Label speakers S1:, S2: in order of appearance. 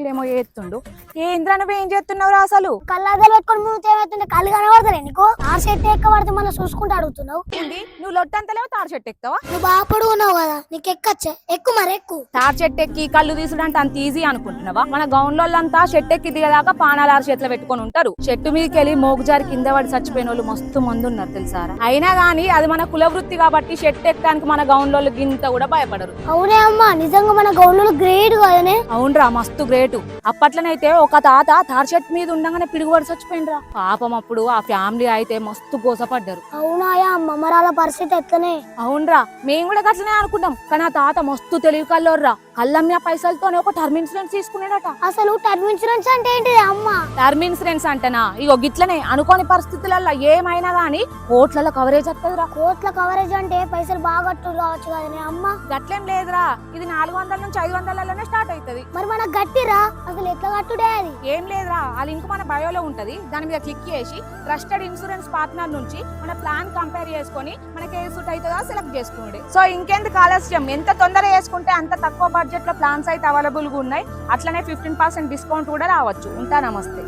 S1: ఈడేమో చేస్తుండు. ఏంద్రా నువ్వేం చేస్తున్నావురా అసలు?
S2: కళ్ళాదలు పెట్టుకొని మూతే ఏమైతుండే కళ్ళు కనబడతలే నీకు? ఆ చెట్టు ఎక్కబడితే మనం చూసుకుంటూ అడుగుతున్నావు.
S1: ఏంది నువ్వు లొట్టంతలేవు తారు చెట్టు ఎక్కుతావా?
S2: నువ్వు బాగా పడుకున్నావు కదా, నీకు ఎక్కచ్చే. ఎక్కు మరి ఎక్కు.
S1: తారు చెట్టు ఎక్కి కళ్ళు తీసుడంటే అంత ఈజీ అనుకుంటున్నావా? మన గౌన్లోళ్ళంతా చెట్టు ఎక్కి దిగదాకా పానాలు ఆరు చేతిలో పెట్టుకొని ఉంటారు. చెట్టు మీదకి వెళ్ళి మోగుజారి కింద పడి చచ్చిపోయిన వాళ్ళు మస్తు మంది ఉన్నారు తెలుసారా. అయినా గానీ అది మన కుల వృత్తి కాబట్టి చెట్టు ఎక్కడానికి మన గౌన్లోళ్ళు గింత కూడా భయపడరు.
S2: అవునే అమ్మా, నిజంగా మన గౌన్లు గ్రేట్ కదనే.
S1: అవునరా మస్తు గ్రేటు. అప్పట్లోనైతే ఒక తాత తారు చెట్టు మీద ఉండగానే పిడుగుపడి చచ్చిపోయినరా. పాపం అప్పుడు ఆ ఫ్యామిలీ అయితే మస్తు గోసపడ్డారు.
S2: అవునాయా అమ్మ, మరి అలా పరిస్థితి ఎట్లనే?
S1: అవునరా మేము కూడా అట్లనే అనుకుంటాం. కానీ ఆ తాత మస్తు తెలివి కల్లోర్రా. కళ్ళమ్మిన పైసలతోనే ఒక టర్మ్ ఇన్సూరెన్స్ తీసుకున్నాడట.
S2: అసలు టర్మ్ ఇన్సూరెన్స్ అంటే ఏంటిది అమ్మ?
S1: టర్మ్ ఇన్సూరెన్స్ అంటేనా ఇగో గిట్లనే అనుకోని పరిస్థితులలో ఏమైనా గానీ కోట్లలో కవరేజ్ వస్తుందిరా.
S2: కోట్ల కవరేజ్ అంటే పైసలు బాగా కట్టు రావచ్చు కదనే అమ్మ.
S1: గట్లేం లేదురా, ఇది 400 నుంచి 500 స్టార్ట్ అవుతుంది.
S2: మరి మనకు గట్టిరా, అసలు ఎట్లా కట్టుడే అది?
S1: ఏం లేదురా, ఆ లింక్ మన బయోలో ఉంటది. దాని మీద క్లిక్ చేసి ట్రస్టెడ్ ఇన్సూరెన్స్ పార్ట్నర్ నుంచి మన ప్లాన్ కంపేర్ చేసుకొని మనకి ఏ సూట్ అవుతుందో సెలెక్ట్ చేసుకోండి. సో ఇంకెందుకు ఆలస్యం, ఎంత తొందరగా చేసుకుంటే అంత తక్కువ బడ్జెట్ లో ప్లాన్స్ అయితే అవైలబుల్ గా ఉన్నాయి. అట్లనే 15% డిస్కౌంట్ కూడా రావచ్చు. ఉంటా, నమస్తే.